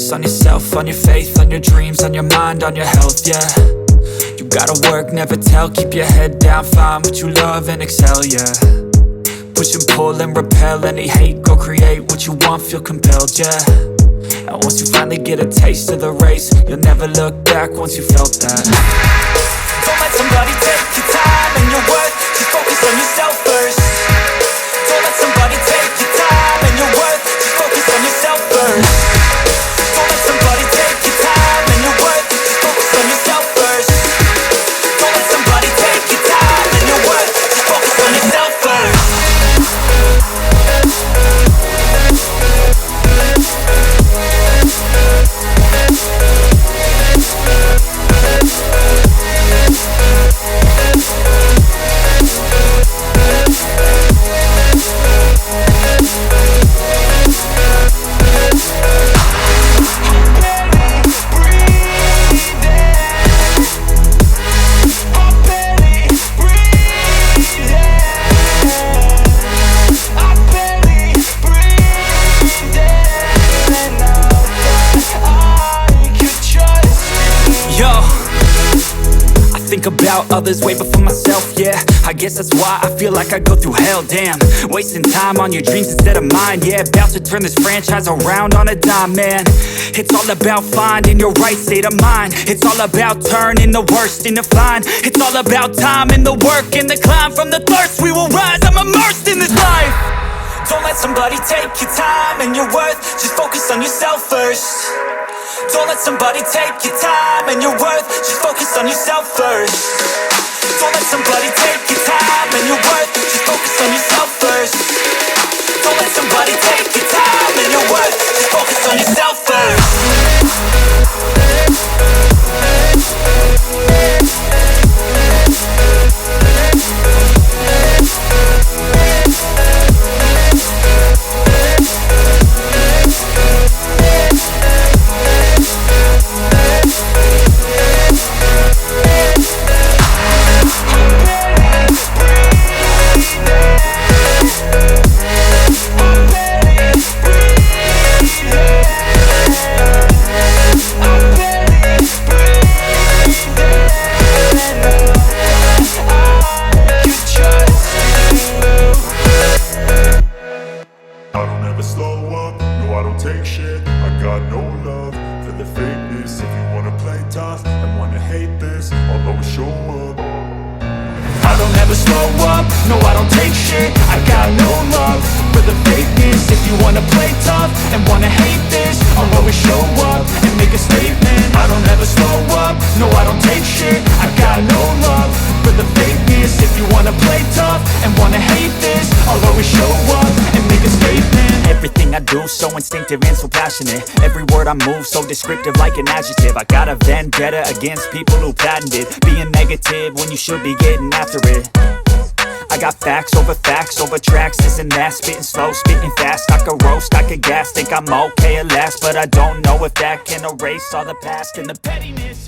focus on yourself, on your faith, on your dreams, on your mind, on your health, yeah. You gotta work, never tell, keep your head down, find what you love and excel, yeah. Push and pull and repel any hate, go create what you want, feel compelled, yeah. And once you finally get a taste of the race, you'll never look back once you felt that. Don't let somebody take your time and your worth, just focus on yourself first. Don't let somebody take your time and your worth, just focus on yourself first. Don't let somebody take your time and your worth, just focus on yourself first. Don't let somebody take your time and your worth, just focus on yourself first. About others way before myself, yeah. I guess that's why I feel like I go through hell, damn. Wasting time on your dreams instead of mine, yeah. About to turn this franchise around on a dime, man. It's all about finding your right state of mind. It's all about turning the worst into fine. It's all about time and the work and the climb. From the thirst we will rise, I'm immersed in this life. Don't let somebody take your time and your worth, just focus on yourself first. Don't let somebody take your time and your worth, just focus on yourself first. Don't let somebody take your time and your worth, just focus on yourself first. Don't let somebody take your time and your worth, just focus on yourself first. So instinctive and so passionate. Every word I move so descriptive like an adjective. I got a vendetta against people who patented being negative when you should be getting after it. I got facts over tracks, this and that. Spitting slow, spitting fast. I could roast, I could gas. Think I'm okay at last, but I don't know if that can erase all the past and the pettiness.